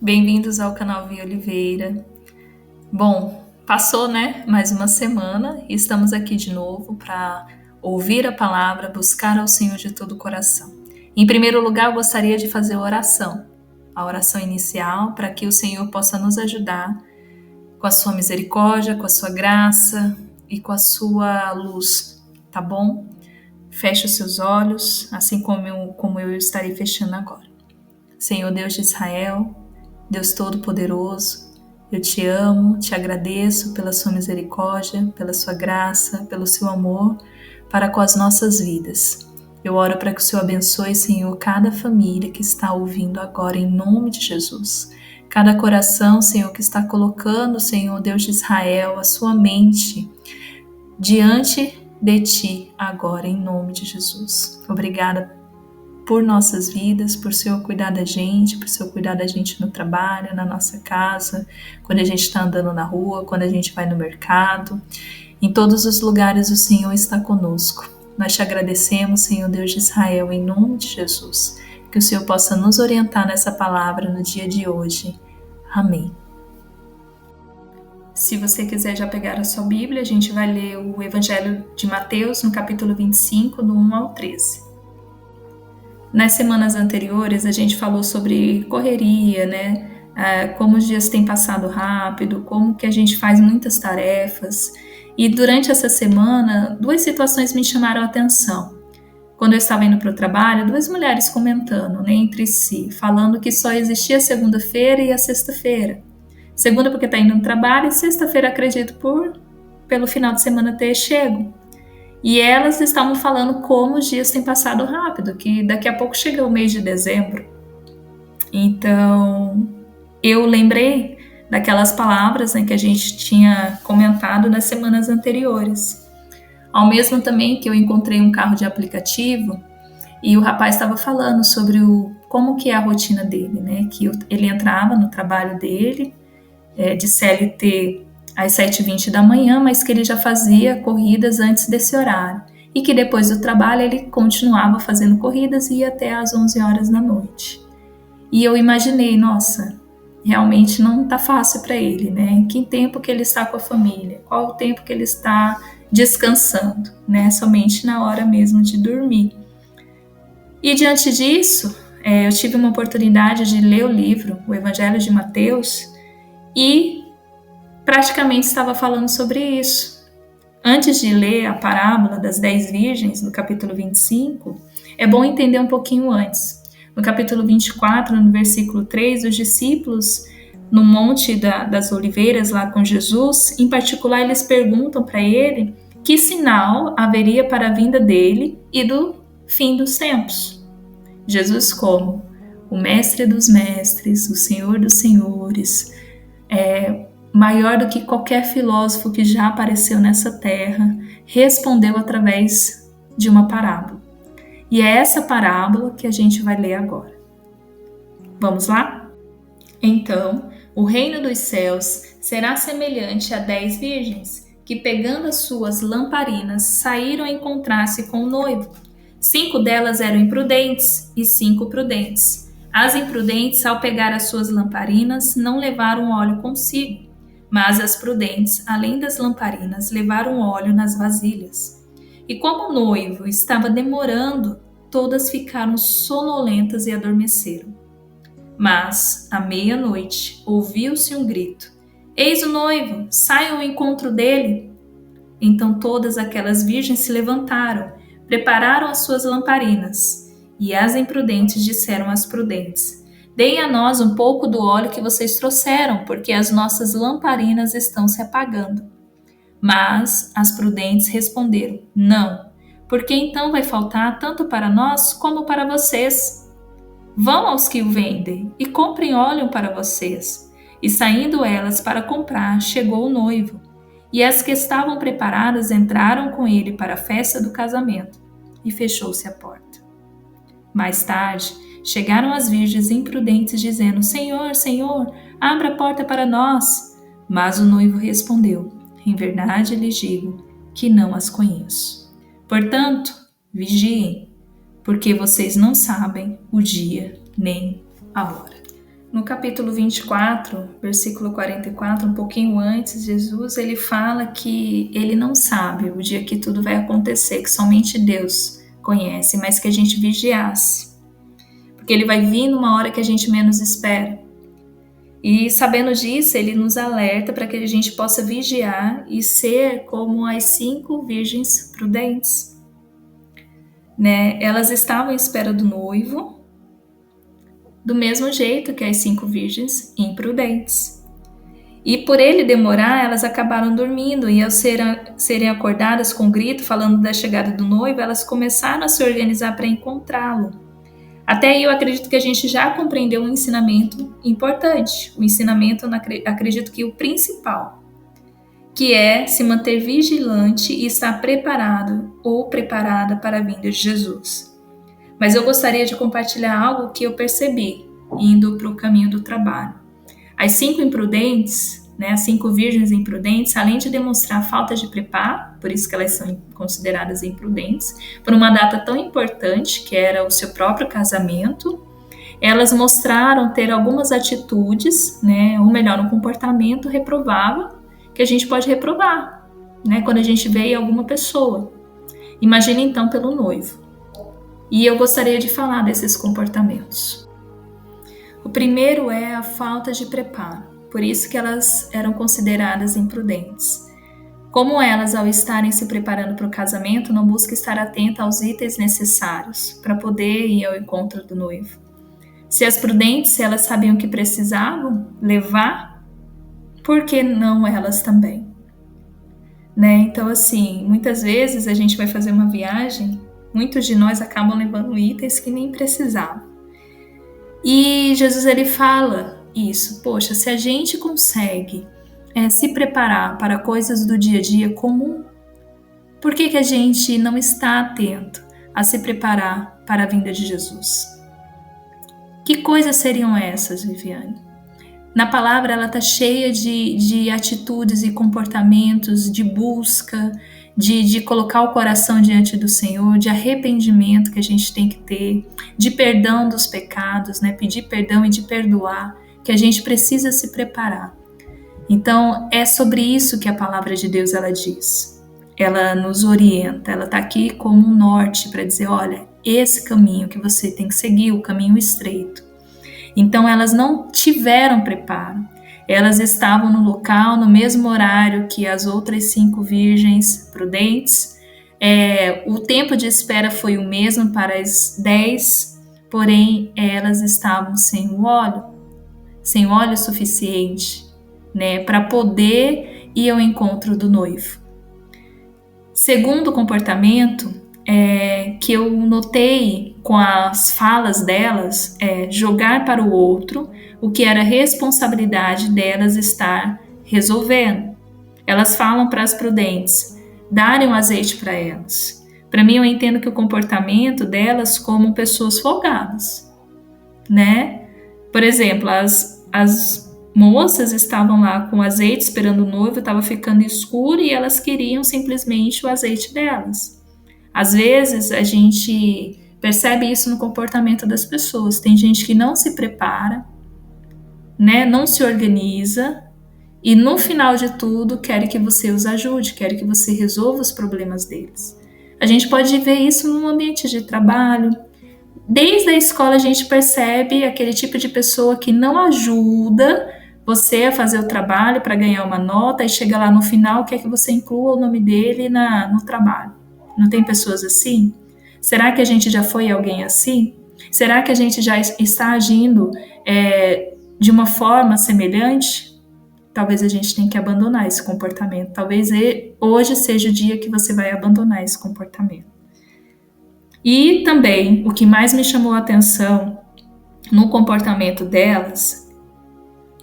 Bem-vindos ao canal Via Oliveira. Bom, passou, né? Mais uma semana e estamos aqui de novo para ouvir a palavra, buscar ao Senhor de todo o coração. Em primeiro lugar, eu gostaria de fazer a oração inicial, para que o Senhor possa nos ajudar com a sua misericórdia, com a sua graça e com a sua luz, tá bom? Feche os seus olhos, assim como eu estarei fechando agora. Senhor Deus de Israel, Deus Todo-Poderoso, eu te amo, te agradeço pela sua misericórdia, pela sua graça, pelo seu amor para com as nossas vidas. Eu oro para que o Senhor abençoe, Senhor, cada família que está ouvindo agora, em nome de Jesus. Cada coração, Senhor, que está colocando, Senhor, Deus de Israel, a sua mente diante de Ti agora, em nome de Jesus. Obrigada por nossas vidas, por o Senhor cuidar da gente, por o Senhor cuidar da gente no trabalho, na nossa casa, quando a gente está andando na rua, quando a gente vai no mercado. Em todos os lugares o Senhor está conosco. Nós te agradecemos, Senhor Deus de Israel, em nome de Jesus. Que o Senhor possa nos orientar nessa palavra no dia de hoje. Amém. Se você quiser já pegar a sua Bíblia, a gente vai ler o Evangelho de Mateus, no capítulo 25, do 1 ao 13. Nas semanas anteriores, a gente falou sobre correria, né? Como os dias têm passado rápido, como que a gente faz muitas tarefas. E durante essa semana, duas situações me chamaram a atenção. Quando eu estava indo para o trabalho, duas mulheres comentando, né, entre si, falando que só existia a segunda-feira e a sexta-feira. Segunda porque está indo no trabalho e sexta-feira, acredito, pelo final de semana ter chego. E elas estavam falando como os dias têm passado rápido, que daqui a pouco chega o mês de dezembro. Então, eu lembrei daquelas palavras, né, que a gente tinha comentado nas semanas anteriores. Ao mesmo também que eu encontrei um carro de aplicativo e o rapaz estava falando sobre como que é a rotina dele, né? Que ele entrava no trabalho dele, de CLT às 7h20 da manhã, mas que ele já fazia corridas antes desse horário. E que depois do trabalho ele continuava fazendo corridas e ia até às 11 horas da noite. E eu imaginei, nossa, realmente não está fácil para ele, né? Em que tempo que ele está com a família? Qual o tempo que ele está descansando, né? Somente na hora mesmo de dormir. E diante disso, eu tive uma oportunidade de ler o livro, o Evangelho de Mateus, e praticamente estava falando sobre isso. Antes de ler a parábola das 10 virgens, no capítulo 25, é bom entender um pouquinho antes. No capítulo 24, no versículo 3, os discípulos, no Monte das Oliveiras, lá com Jesus, em particular, eles perguntam para ele que sinal haveria para a vinda dele e do fim dos tempos. Jesus, como o mestre dos mestres, o senhor dos senhores, maior do que qualquer filósofo que já apareceu nessa terra, respondeu através de uma parábola. E é essa parábola que a gente vai ler agora. Vamos lá? Então, o reino dos céus será semelhante a 10 virgens, que pegando as suas lamparinas, saíram a encontrar-se com o noivo. 5 delas eram imprudentes e 5 prudentes. As imprudentes, ao pegar as suas lamparinas, não levaram óleo consigo, mas as prudentes, além das lamparinas, levaram óleo nas vasilhas. E como o noivo estava demorando, todas ficaram sonolentas e adormeceram. Mas, à meia-noite, ouviu-se um grito: "Eis o noivo, saiam ao encontro dele!" Então todas aquelas virgens se levantaram, prepararam as suas lamparinas. E as imprudentes disseram às prudentes: "Deem a nós um pouco do óleo que vocês trouxeram, porque as nossas lamparinas estão se apagando." Mas as prudentes responderam: "Não, porque então vai faltar tanto para nós como para vocês. Vão aos que o vendem e comprem óleo para vocês." E saindo elas para comprar, chegou o noivo. E as que estavam preparadas entraram com ele para a festa do casamento, e fechou-se a porta. Mais tarde, chegaram as virgens imprudentes, dizendo: "Senhor, Senhor, abra a porta para nós." Mas o noivo respondeu: "Em verdade lhes digo que não as conheço. Portanto, vigiem, porque vocês não sabem o dia nem a hora." No capítulo 24, versículo 44, um pouquinho antes, Jesus ele fala que ele não sabe o dia que tudo vai acontecer, que somente Deus conhece, mas que a gente vigiasse. Porque ele vai vir numa hora que a gente menos espera. E sabendo disso, ele nos alerta para que a gente possa vigiar e ser como as 5 virgens prudentes. Né? Elas estavam à espera do noivo, do mesmo jeito que as 5 virgens imprudentes. E por ele demorar, elas acabaram dormindo, e ao serem acordadas com grito, falando da chegada do noivo, elas começaram a se organizar para encontrá-lo. Até aí eu acredito que a gente já compreendeu um ensinamento importante. O ensinamento, acredito que o principal, que é se manter vigilante e estar preparado ou preparada para a vinda de Jesus. Mas eu gostaria de compartilhar algo que eu percebi indo para o caminho do trabalho. As 5 imprudentes, né, as 5 virgens imprudentes, além de demonstrar falta de preparo, por isso que elas são consideradas imprudentes, por uma data tão importante, que era o seu próprio casamento, elas mostraram ter algumas atitudes, né, ou melhor, um comportamento reprovável, que a gente pode reprovar, né, quando a gente vê alguma pessoa. Imagine então pelo noivo. E eu gostaria de falar desses comportamentos. O primeiro é a falta de preparo, por isso que elas eram consideradas imprudentes. Como elas, ao estarem se preparando para o casamento, não buscam estar atenta aos itens necessários para poder ir ao encontro do noivo. Se as prudentes, elas sabiam que precisavam levar, por que não elas também? Né? Então, assim, muitas vezes a gente vai fazer uma viagem, muitos de nós acabam levando itens que nem precisavam. E Jesus ele fala isso, poxa, se a gente consegue se preparar para coisas do dia a dia comum, por que a gente não está atento a se preparar para a vinda de Jesus? Que coisas seriam essas, Viviane? Na palavra ela está cheia de atitudes e comportamentos, de busca, de colocar o coração diante do Senhor, de arrependimento que a gente tem que ter, de perdão dos pecados, né? Pedir perdão e de perdoar, que a gente precisa se preparar. Então, é sobre isso que a palavra de Deus ela diz. Ela nos orienta, ela está aqui como um norte para dizer, olha, esse caminho que você tem que seguir, o caminho estreito. Então, elas não tiveram preparo. Elas estavam no local, no mesmo horário que as outras 5 virgens prudentes. O tempo de espera foi o mesmo para as 10, porém, elas estavam sem o óleo suficiente, né, para poder ir ao encontro do noivo. Segundo comportamento que eu notei com as falas delas, jogar para o outro o que era responsabilidade delas estar resolvendo. Elas falam para as prudentes darem um azeite para elas. Para mim, eu entendo que o comportamento delas como pessoas folgadas, né? Por exemplo, as moças estavam lá com azeite esperando o noivo, estava ficando escuro e elas queriam simplesmente o azeite delas. Às vezes a gente percebe isso no comportamento das pessoas. Tem gente que não se prepara, né, não se organiza e no final de tudo quer que você os ajude, quer que você resolva os problemas deles. A gente pode ver isso no ambiente de trabalho. Desde a escola a gente percebe aquele tipo de pessoa que não ajuda você a fazer o trabalho para ganhar uma nota e chega lá no final quer que você inclua o nome dele no trabalho. Não tem pessoas assim? Será que a gente já foi alguém assim? Será que a gente já está agindo de uma forma semelhante? Talvez a gente tenha que abandonar esse comportamento. Talvez hoje seja o dia que você vai abandonar esse comportamento. E também, o que mais me chamou a atenção no comportamento delas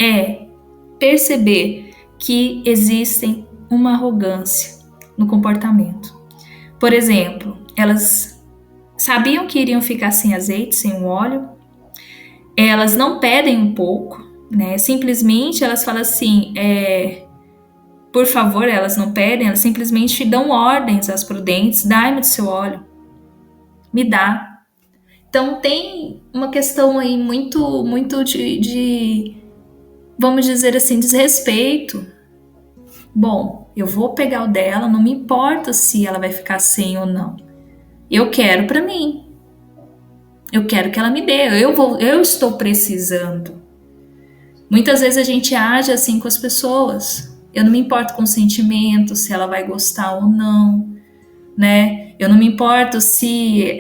é perceber que existe uma arrogância no comportamento. Por exemplo, elas sabiam que iriam ficar sem azeite, sem o óleo. Elas não pedem um pouco, né? Simplesmente elas falam assim, por favor, elas não pedem, elas simplesmente dão ordens às prudentes, dai-me do seu óleo, me dá. Então tem uma questão aí muito de, vamos dizer assim, desrespeito. Bom, eu vou pegar o dela, não me importa se ela vai ficar sem ou não. Eu quero para mim. Eu quero que ela me dê. Eu estou precisando. Muitas vezes a gente age assim com as pessoas. Eu não me importo com o sentimento, se ela vai gostar ou não, né? Eu não me importo se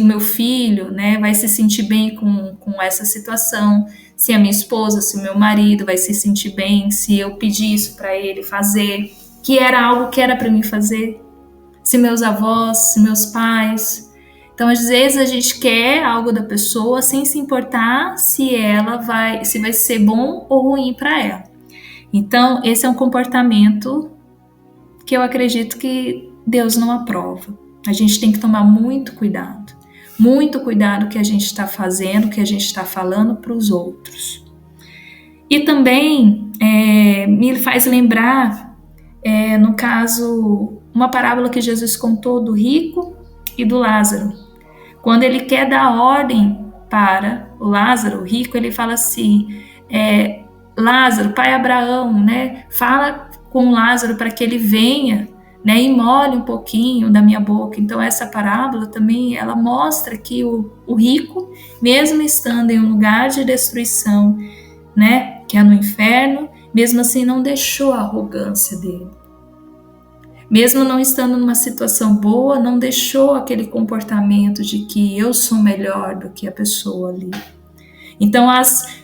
o meu filho, né, vai se sentir bem com essa situação, se a minha esposa, se o meu marido vai se sentir bem, se eu pedir isso para ele fazer, que era algo que era para mim fazer, se meus avós, se meus pais. Então, às vezes a gente quer algo da pessoa sem se importar se vai ser bom ou ruim para ela. Então, esse é um comportamento que eu acredito que Deus não aprova. A gente tem que tomar muito cuidado que a gente está fazendo, que a gente está falando para os outros. E também me faz lembrar, no caso, uma parábola que Jesus contou do rico e do Lázaro. Quando ele quer dar ordem para o Lázaro, o rico, ele fala assim, Lázaro, pai Abraão, né, fala com Lázaro para que ele venha, né, e molhe um pouquinho da minha boca. Então essa parábola também, ela mostra que o rico, mesmo estando em um lugar de destruição, né, que é no inferno, mesmo assim não deixou a arrogância dele. Mesmo não estando numa situação boa, não deixou aquele comportamento de que eu sou melhor do que a pessoa ali. Então as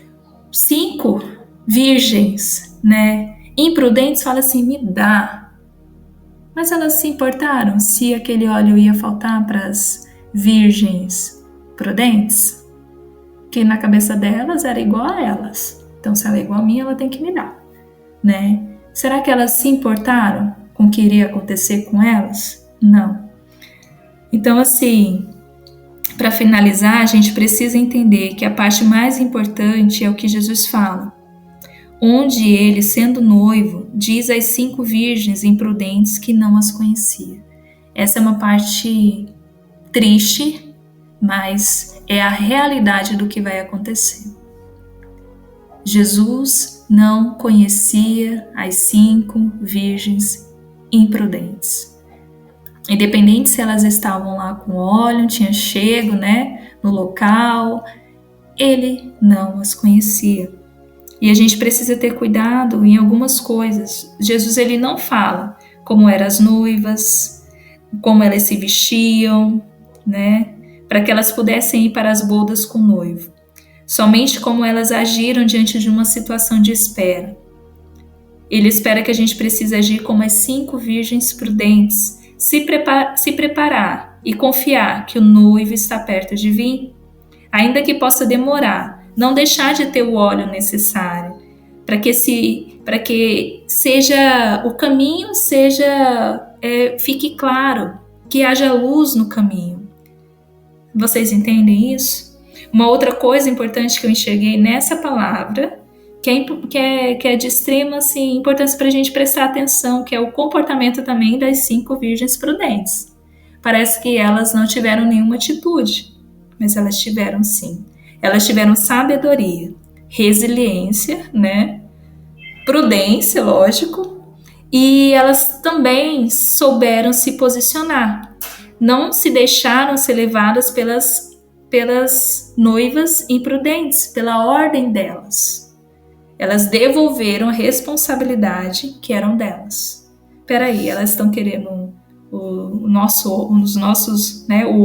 5 virgens, né, imprudentes, falam assim, me dá. Mas elas se importaram se aquele óleo ia faltar para as virgens prudentes? Que na cabeça delas era igual a elas. Então, se ela é igual a mim, ela tem que me dar, né? Será que elas se importaram com o que iria acontecer com elas? Não. Então, assim, para finalizar, a gente precisa entender que a parte mais importante é o que Jesus fala. Onde ele, sendo noivo, diz às 5 virgens imprudentes que não as conhecia. Essa é uma parte triste, mas é a realidade do que vai acontecer. Jesus não conhecia as 5 virgens imprudentes. Independente se elas estavam lá com óleo, tinha chego, né, no local, ele não as conhecia. E a gente precisa ter cuidado em algumas coisas. Jesus, ele não fala como eram as noivas, como elas se vestiam, né, para que elas pudessem ir para as bodas com o noivo. Somente como elas agiram diante de uma situação de espera. Ele espera que a gente precise agir como as 5 virgens prudentes, se preparar e confiar que o noivo está perto de vir, ainda que possa demorar. Não deixar de ter o óleo necessário para que seja o caminho fique claro, que haja luz no caminho. Vocês entendem isso? Uma outra coisa importante que eu enxerguei nessa palavra, que é de extrema assim, importância para a gente prestar atenção, que é o comportamento também das 5 virgens prudentes. Parece que elas não tiveram nenhuma atitude, mas elas tiveram sim. Elas tiveram sabedoria, resiliência, né? Prudência, lógico, e elas também souberam se posicionar. Não se deixaram ser levadas pelas noivas imprudentes, pela ordem delas. Elas devolveram a responsabilidade que eram delas. Peraí, elas estão querendo o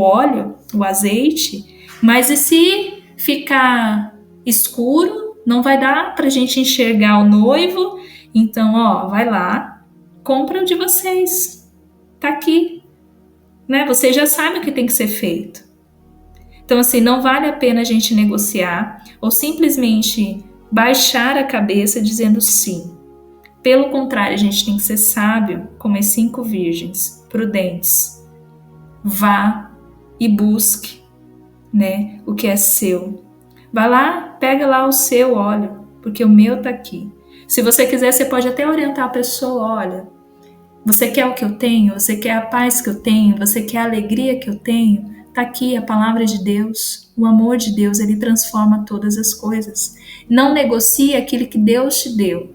óleo, o azeite, mas e se ficar escuro, não vai dar pra gente enxergar o noivo, então, vai lá, compra o de vocês, tá aqui, né? Vocês já sabem o que tem que ser feito. Então, assim, não vale a pena a gente negociar ou simplesmente baixar a cabeça dizendo sim. Pelo contrário, a gente tem que ser sábio, como as 5 virgens, prudentes. Vá e busque, né, o que é seu. Vai lá, pega lá o seu óleo, porque o meu tá aqui. Se você quiser, você pode até orientar a pessoa, olha, você quer o que eu tenho? Você quer a paz que eu tenho? Você quer a alegria que eu tenho? Está aqui a palavra de Deus, o amor de Deus, ele transforma todas as coisas. Não negocie aquilo que Deus te deu.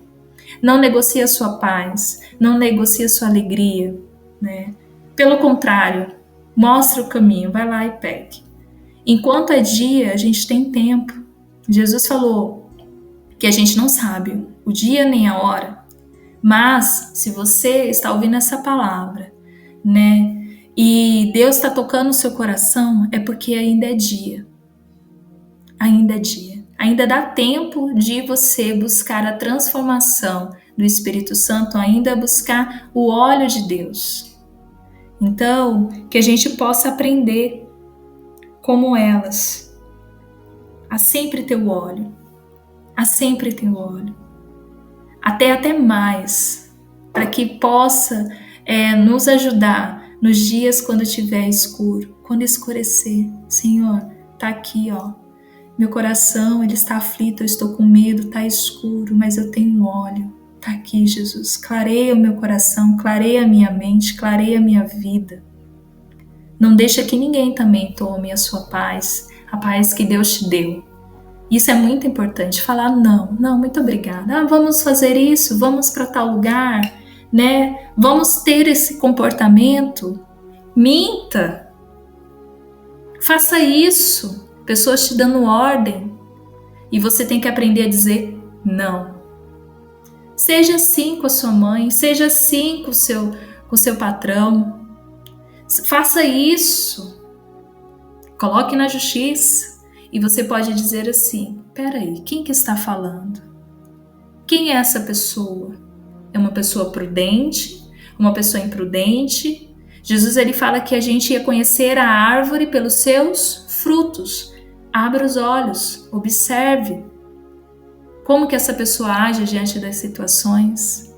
Não negocie a sua paz, não negocie a sua alegria, né? Pelo contrário, mostra o caminho, vai lá e pegue. Enquanto é dia, a gente tem tempo. Jesus falou que a gente não sabe o dia nem a hora, mas se você está ouvindo essa palavra, né, e Deus está tocando o seu coração, é porque ainda é dia. Ainda é dia. Ainda dá tempo de você buscar a transformação do Espírito Santo, ainda buscar o óleo de Deus. Então, que a gente possa aprender como elas, a sempre ter o óleo, a sempre ter o óleo, até mais, para que possa nos ajudar nos dias quando estiver escuro, quando escurecer. Senhor, tá aqui, ó. Meu coração, ele está aflito, eu estou com medo, tá escuro, mas eu tenho óleo. Tá aqui, Jesus. Clareia o meu coração, clareia a minha mente, clareia a minha vida. Não deixa que ninguém também tome a sua paz, a paz que Deus te deu. Isso é muito importante, falar não, muito obrigada. Vamos fazer isso, vamos para tal lugar, né? Vamos ter esse comportamento. Minta. Faça isso. Pessoas te dando ordem e você tem que aprender a dizer não. Seja assim com a sua mãe, seja assim com o seu patrão. Faça isso. Coloque na justiça e você pode dizer assim: peraí, quem que está falando? Quem é essa pessoa? É uma pessoa prudente? Uma pessoa imprudente? Jesus, ele fala que a gente ia conhecer a árvore pelos seus frutos. Abra os olhos, observe como que essa pessoa age diante das situações.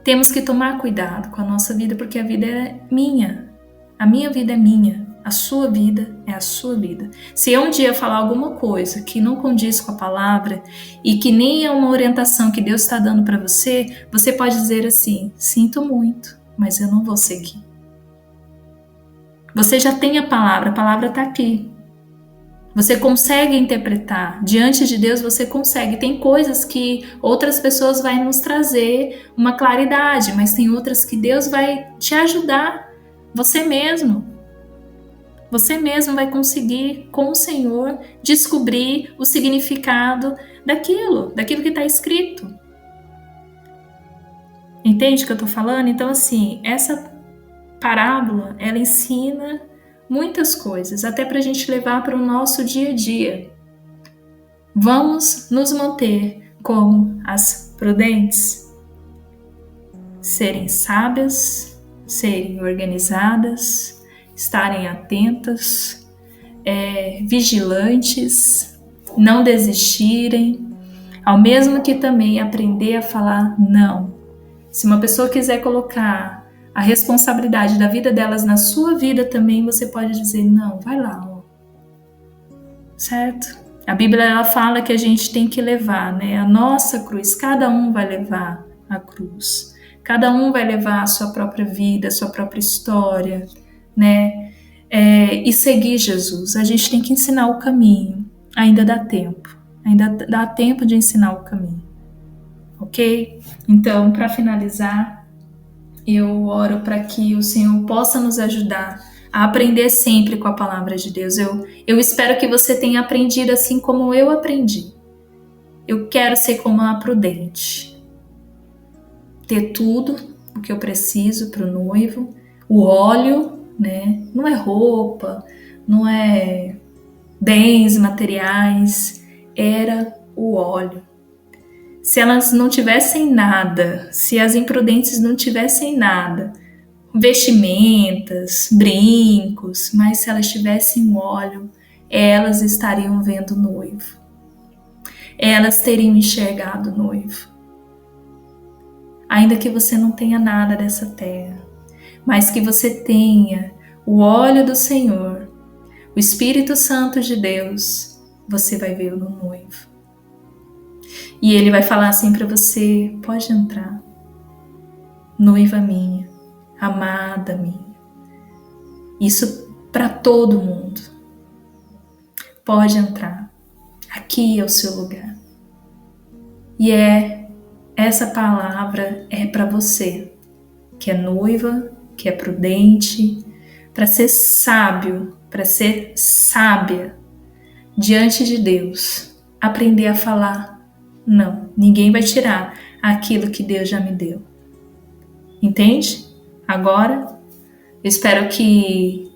Temos que tomar cuidado com a nossa vida, porque a vida é minha. A minha vida é minha. A sua vida é a sua vida. Se eu um dia falar alguma coisa que não condiz com a palavra e que nem é uma orientação que Deus está dando para você, você pode dizer assim: sinto muito, mas eu não vou seguir. Você já tem a palavra está aqui. Você consegue interpretar. Diante de Deus você consegue. Tem coisas que outras pessoas vão nos trazer uma claridade, mas tem outras que Deus vai te ajudar. Você mesmo vai conseguir, com o Senhor, descobrir o significado daquilo que está escrito. Entende o que eu estou falando? Então, assim, essa parábola, ela ensina muitas coisas, até para a gente levar para o nosso dia a dia. Vamos nos manter como as prudentes, serem sábias, serem organizadas, estarem atentas, vigilantes, não desistirem, ao mesmo que também aprender a falar não. Se uma pessoa quiser colocar a responsabilidade da vida delas na sua vida também, você pode dizer não, vai lá, ó. Certo? A Bíblia, ela fala que a gente tem que levar, né, a nossa cruz. Cada um vai levar a cruz. Cada um vai levar a sua própria vida, a sua própria história, né? E seguir Jesus. A gente tem que ensinar o caminho. Ainda dá tempo. Ainda dá tempo de ensinar o caminho. Ok? Então, para finalizar, eu oro para que o Senhor possa nos ajudar a aprender sempre com a palavra de Deus. Eu espero que você tenha aprendido assim como eu aprendi. Eu quero ser como a prudente. Ter tudo o que eu preciso para o noivo. O óleo, né? Não é roupa, não é bens materiais. Era o óleo. Se elas não tivessem nada, se as imprudentes não tivessem nada, vestimentas, brincos, mas se elas tivessem óleo, elas estariam vendo o noivo. Elas teriam enxergado o noivo. Ainda que você não tenha nada dessa terra, mas que você tenha o óleo do Senhor, o Espírito Santo de Deus, você vai ver o noivo. E ele vai falar assim para você: pode entrar, noiva minha, amada minha. Isso para todo mundo. Pode entrar. Aqui é o seu lugar. E essa palavra é para você, que é noiva, que é prudente, para ser sábio, para ser sábia diante de Deus. Aprender a falar: não, ninguém vai tirar aquilo que Deus já me deu. Entende? Agora, eu espero que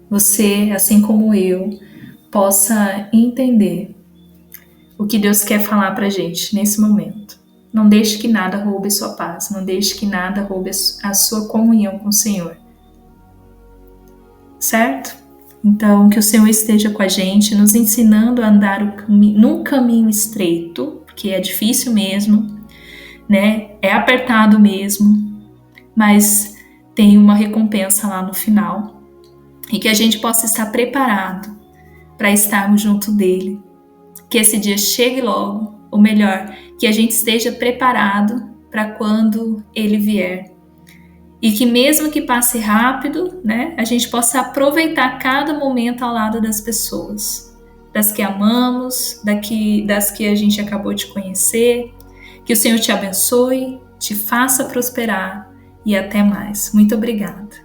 você, assim como eu, possa entender o que Deus quer falar pra gente nesse momento. Não deixe que nada roube sua paz, não deixe que nada roube a sua comunhão com o Senhor. Certo? Então, que o Senhor esteja com a gente, nos ensinando a andar num caminho estreito, porque é difícil mesmo, né? É apertado mesmo, mas tem uma recompensa lá no final. E que a gente possa estar preparado para estarmos junto dele. Que esse dia chegue logo, ou melhor, que a gente esteja preparado para quando ele vier. E que mesmo que passe rápido, né, a gente possa aproveitar cada momento ao lado das pessoas, das que amamos, das que a gente acabou de conhecer. Que o Senhor te abençoe, te faça prosperar e até mais. Muito obrigada.